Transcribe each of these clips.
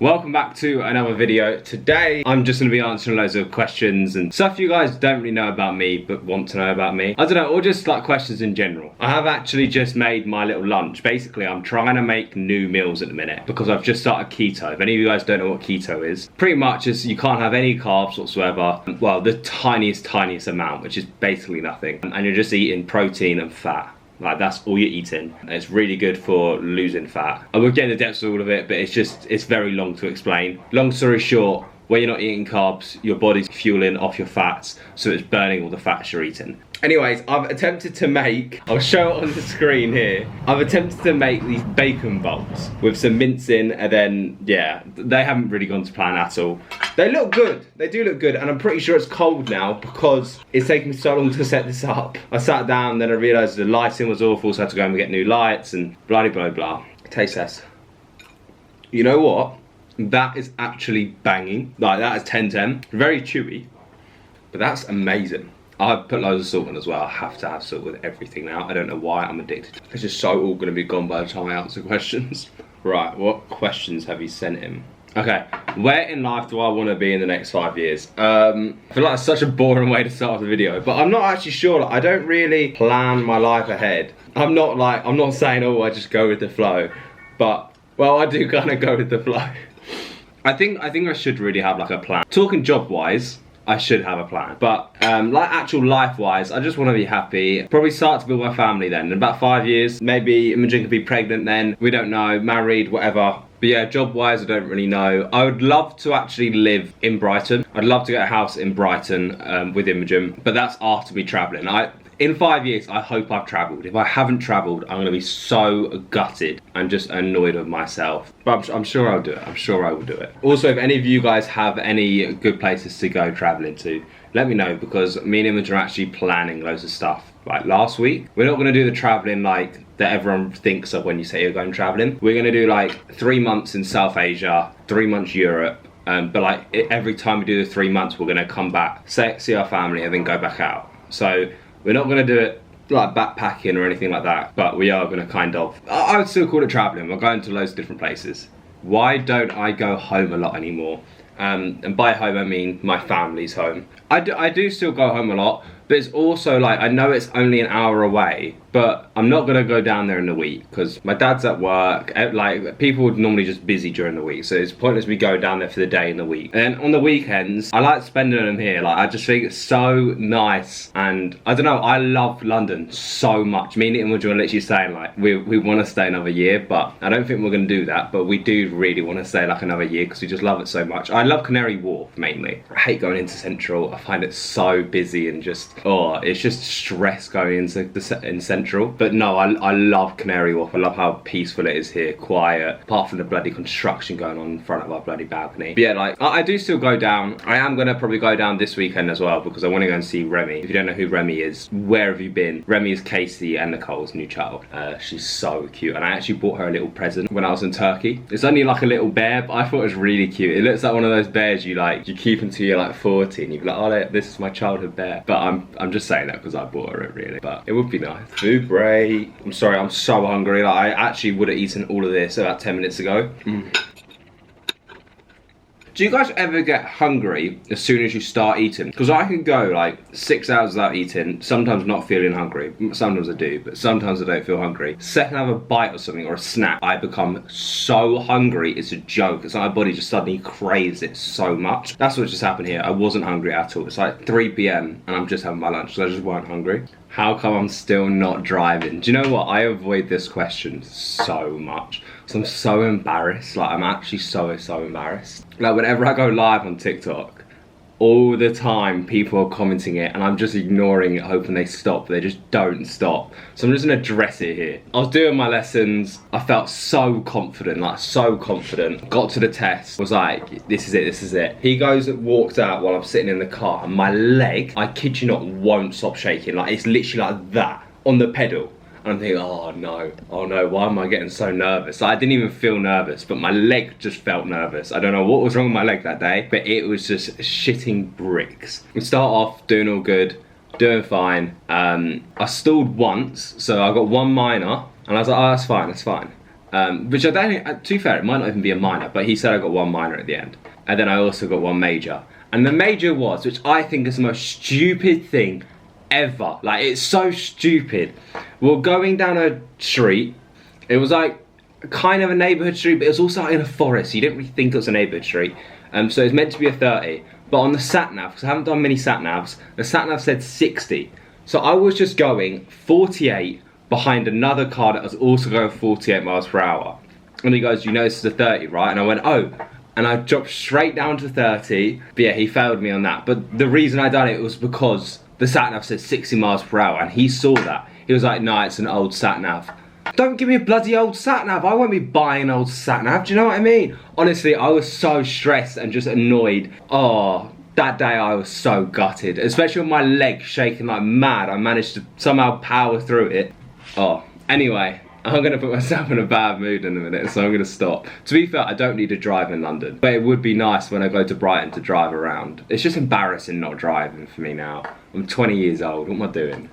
Welcome back to another video. Today I'm just going to be answering loads of questions and stuff you guys don't really know about me but want to know about me. I don't know, or just like questions in general. I have actually just made my little lunch. Basically I'm trying to make new meals at the minute because I've just started keto. If any of you guys don't know what keto is, pretty much is you can't have any carbs whatsoever. Well, the tiniest amount, which is basically nothing, and you're just eating protein and fat. Like, that's all you're eating. And it's really good for losing fat. I will get in the depths of all of it, but it's very long to explain. Long story short, when you're not eating carbs, your body's fueling off your fats, so it's burning all the fats you're eating. Anyways, I've attempted to make, I'll show it on the screen here. I've attempted to make these bacon bolts with some mince in, and then, yeah, they haven't really gone to plan at all. They look good, they do look good, and I'm pretty sure it's cold now because it's taken me so long to set this up. I sat down, then I realised the lighting was awful, so I had to go and get new lights and blah blah blah. Taste test. You know what? That is actually banging. Like, that is 10/10. Very chewy, but that's amazing. I've put loads of salt in as well. I have to have salt with everything now. I don't know why, I'm addicted. It's just so all gonna be gone by the time I answer questions. Right, what questions have you sent him? Okay, where in life do I want to be in the next 5 years? I feel like it's such a boring way to start off the video, but I'm not actually sure. Like, I don't really plan my life ahead. I'm not saying, oh, I just go with the flow, but, well, I do kind of go with the flow. I think I should really have like a plan. Talking job-wise, I should have a plan, but like actual life-wise, I just want to be happy. Probably start to build my family then. In about 5 years, maybe Imogen could be pregnant then. We don't know, married, whatever. But yeah, job-wise, I don't really know. I would love to actually live in Brighton. I'd love to get a house in Brighton with Imogen, but that's after we travelling. In 5 years, I hope I've travelled. If I haven't travelled, I'm gonna be so gutted and just annoyed with myself. But I'm sure I'll do it. I'm sure I will do it. Also, if any of you guys have any good places to go travelling to, let me know, because me and Imogen are actually planning loads of stuff. Like last week, we're not gonna do the travelling like that everyone thinks of when you say you're going travelling. We're gonna do like 3 months in South Asia, 3 months Europe, but like every time we do the 3 months, we're gonna come back, see our family, and then go back out. So we're not gonna do it like backpacking or anything like that, but we are gonna kind of, I would still call it travelling. We're going to loads of different places. Why don't I go home a lot anymore? And by home I mean my family's home. I do still go home a lot, but it's also like, I know it's only an hour away, but I'm not gonna go down there in the week because my dad's at work. Like, people would normally just busy during the week, so it's pointless me go down there for the day in the week. And on the weekends, I like spending them here. Like, I just think it's so nice, and I don't know, I love London so much. Me and Imogen were literally saying like, we want to stay another year, but I don't think we're gonna do that, but we do really want to stay like another year because we just love it so much. I love Canary Wharf mainly. I hate going into Central. I find it so busy and just, oh, it's just stress going in Central. But no, I love Canary Wharf. I love how peaceful it is here, quiet, apart from the bloody construction going on in front of our bloody balcony. But yeah, like, I do still go down. I am gonna probably go down this weekend as well because I want to go and see Remy. If you don't know who Remy is, where have you been? Remy is Casey and Nicole's new child. She's so cute, and I actually bought her a little present when I was in Turkey. It's only like a little bear, but I thought it was really cute. It looks like one of those bears you keep until you're like 40 and you're like, oh, this is my childhood bear. But I'm just saying that because I bought her it, really. But it would be nice. Food break. I'm sorry, I'm so hungry. Like, I actually would have eaten all of this about 10 minutes ago. Do you guys ever get hungry as soon as you start eating? Because I can go like 6 hours without eating, sometimes not feeling hungry. Sometimes I do, but sometimes I don't feel hungry. Second I have a bite or something or a snack, I become so hungry, it's a joke. It's like my body just suddenly craves it so much. That's what just happened here. I wasn't hungry at all. It's like 3 PM and I'm just having my lunch, so I just weren't hungry. How come I'm still not driving? Do you know what? I avoid this question so much. So I'm so embarrassed. Like, I'm actually so embarrassed. Like, whenever I go live on TikTok, all the time people are commenting it and I'm just ignoring it, hoping they stop. They just don't stop. So I'm just gonna address it here. I was doing my lessons. I felt so confident, like so confident. Got to the test, was like, this is it, this is it. He goes and walked out while I'm sitting in the car and my leg, I kid you not, won't stop shaking. Like, it's literally like that on the pedal. And I'm thinking, oh no, why am I getting so nervous? Like, I didn't even feel nervous, but my leg just felt nervous. I don't know what was wrong with my leg that day, but it was just shitting bricks. We start off doing all good, doing fine. I stalled once, so I got one minor, and I was like, oh, that's fine. which I don't think, to be fair, it might not even be a minor, but he said I got 1 minor at the end. And then I also got 1 major. And the major was, which I think is the most stupid thing ever. Like, it's so stupid. We're going down a street. It was like kind of a neighbourhood street, but it was also like in a forest. You didn't really think it was a neighbourhood street. So it's meant to be a 30. But on the sat-nav, because I haven't done many sat-navs, the sat-nav said 60. So I was just going 48 behind another car that was also going 48 miles per hour. And he goes, you know this is a 30, right? And I went, oh. And I dropped straight down to 30. But yeah, he failed me on that. But the reason I done it was because the sat-nav said 60 miles per hour. And he saw that. He was like, no, it's an old sat-nav. Don't give me a bloody old sat-nav. I won't be buying an old sat-nav. Do you know what I mean? Honestly, I was so stressed and just annoyed. Oh, that day I was so gutted. Especially with my leg shaking like mad. I managed to somehow power through it. Oh, anyway. I'm going to put myself in a bad mood in a minute, so I'm going to stop. To be fair, I don't need to drive in London. But it would be nice when I go to Brighton to drive around. It's just embarrassing not driving for me now. I'm 20 years old. What am I doing?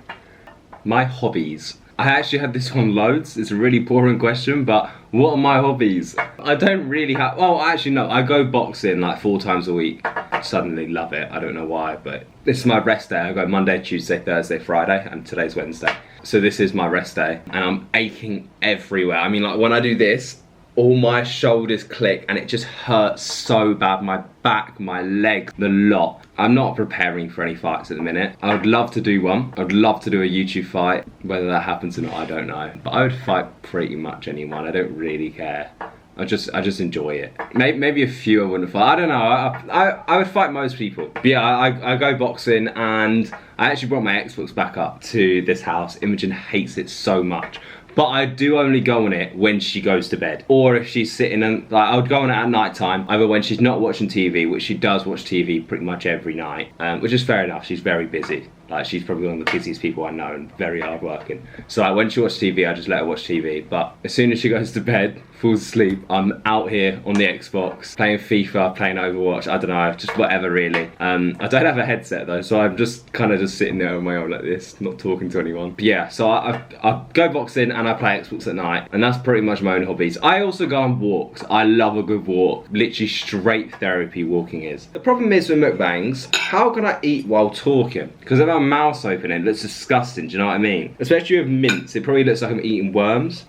My hobbies. I actually had this one loads. It's a really boring question, but what are my hobbies? I don't really have... Well, actually, no. I go boxing like 4 times a week. I suddenly love it. I don't know why, but this is my rest day. I go Monday, Tuesday, Thursday, Friday, and today's Wednesday. So this is my rest day, and I'm aching everywhere. I mean, like, when I do this, all my shoulders click, and it just hurts so bad. My back, my leg, the lot. I'm not preparing for any fights at the minute. I would love to do one. I would love to do a YouTube fight. Whether that happens or not, I don't know. But I would fight pretty much anyone. I don't really care. I just enjoy it. Maybe a few I wouldn't fight. I don't know. I would fight most people. But yeah, I go boxing, and I actually brought my Xbox back up to this house. Imogen hates it so much. But I do only go on it when she goes to bed. Or if she's sitting and, like, I would go on it at night time, either when she's not watching TV, which she does watch TV pretty much every night, which is fair enough, she's very busy. Like, she's probably one of the busiest people I know and very hard working. So like, when she watches TV, I just let her watch TV. But as soon as she goes to bed, falls asleep, I'm out here on the Xbox, playing FIFA, playing Overwatch, I don't know, just whatever really. I don't have a headset though, so I'm just kind of just sitting there on my own like this, not talking to anyone. But yeah, so I go boxing and I play Xbox at night, and that's pretty much my own hobbies. I also go on walks. I love a good walk. Literally straight therapy walking is. The problem is with mukbangs, how can I eat while talking? Because if I'm mouth open, it looks disgusting, do you know what I mean? Especially with mince, it probably looks like I'm eating worms.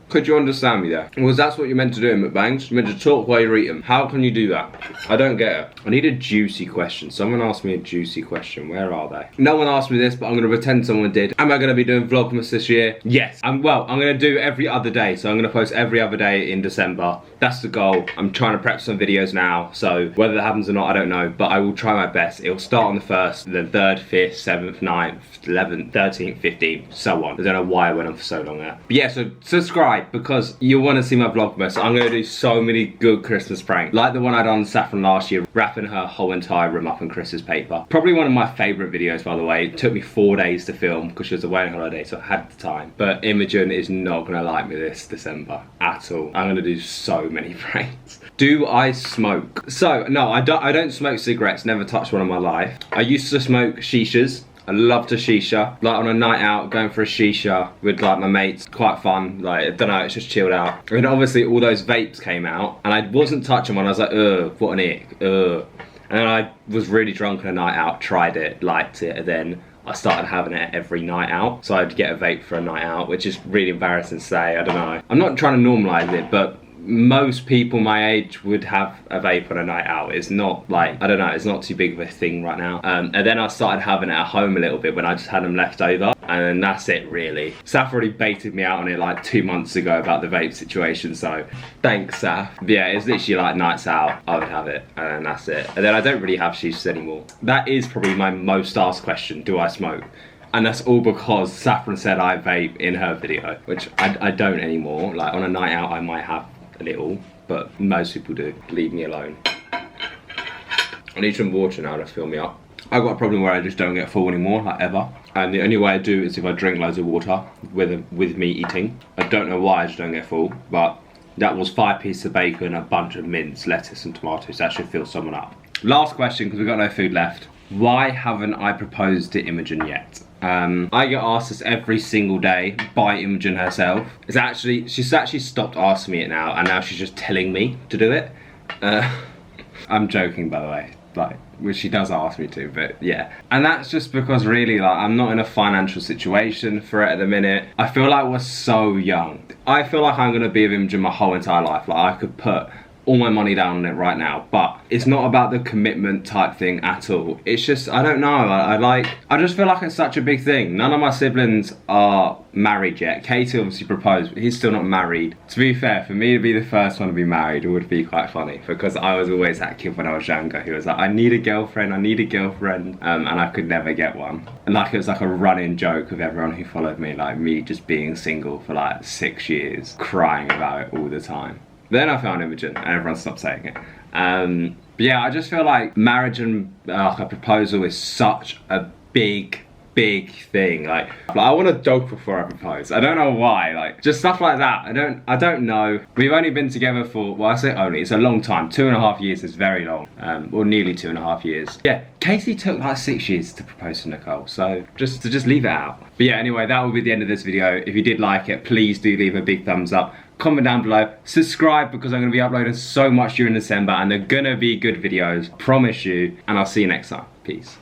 Could you understand me there? Well, that's what you're meant to do in mukbangs. You're meant to talk while you're eating. How can you do that? I don't get it. I need a juicy question. Someone asked me a juicy question. Where are they? No one asked me this, but I'm going to pretend someone did. Am I going to be doing Vlogmas this year? Yes. Well, I'm going to do every other day. So I'm going to post every other day in December. That's the goal. I'm trying to prep some videos now. So whether that happens or not, I don't know. But I will try my best. It'll start on the 1st, then 3rd, 5th, 7th, 9th, 11th, 13th, 15th, so on. I don't know why I went on for so long there. But yeah, so subscribe because you'll want to see my Vlogmas. I'm going to do so many good Christmas pranks. Like the one I done on Saffron last year, wrapping her whole entire room up in Christmas paper. Probably one of my favourite videos, by the way. It took me 4 days to film because she was away on holiday, so I had the time. But Imogen is not going to like me this December at all. I'm going to do so many pranks. Do I smoke? So, no, I don't smoke cigarettes. Never touched one in my life. I used to smoke shishas. I love to shisha, like on a night out, going for a shisha with like my mates, quite fun, like, I don't know, it's just chilled out. And obviously all those vapes came out, and I wasn't touching one, I was like, ugh, what an ick, ugh. And then I was really drunk on a night out, tried it, liked it, and then I started having it every night out. So I'd get a vape for a night out, which is really embarrassing to say, I don't know. I'm not trying to normalise it, but most people my age would have a vape on a night out. It's not like, I don't know, it's not too big of a thing right now. And then I started having it at home a little bit when I just had them left over. And then that's it really. Saf already baited me out on it like 2 months ago about the vape situation, so thanks Saf. But yeah, it's literally like nights out, I would have it, and then that's it. And then I don't really have shishas anymore. That is probably my most asked question, do I smoke? And that's all because Saffron said I vape in her video, which I don't anymore. Like on a night out I might have a little, but most people do. Leave me alone. I need some water now to fill me up. I've got a problem where I just don't get full anymore, like ever. And the only way I do is if I drink loads of water with me eating. I don't know why I just don't get full, but that was 5 pieces of bacon, a bunch of mince, lettuce and tomatoes. That should fill someone up. Last question, because we've got no food left. Why haven't I proposed to Imogen yet? I get asked this every single day by Imogen herself. She's actually stopped asking me it now, and now she's just telling me to do it. I'm joking, by the way, like, which she does ask me to, but yeah. And that's just because really, like, I'm not in a financial situation for it at the minute. I feel like we're so young. I feel like I'm gonna be with Imogen my whole entire life. Like, I could put all my money down on it right now, but it's not about the commitment type thing at all. It's just, I don't know, I just feel like it's such a big thing. None of my siblings are married yet. Keto obviously proposed, but he's still not married. To be fair, for me to be the first one to be married, it would be quite funny, because I was always that kid when I was younger who was like, I need a girlfriend, and I could never get one. And like, it was like a running joke with everyone who followed me, like me just being single for like 6 years, crying about it all the time. Then I found Imogen and everyone stopped saying it. But yeah, I just feel like marriage and like a proposal is such a big thing. Like I want a dog before I propose. I don't know why, like just stuff like that. I don't know. We've only been together for, well, I say only, it's a long time. 2.5 years is very long. Or nearly 2.5 years. Yeah, Casey took like 6 years to propose to Nicole, so just leave it out. But yeah, anyway, that will be the end of this video. If you did like it, please do leave a big thumbs up. Comment down below, subscribe, because I'm going to be uploading so much during December and they're going to be good videos, promise you, and I'll see you next time. Peace.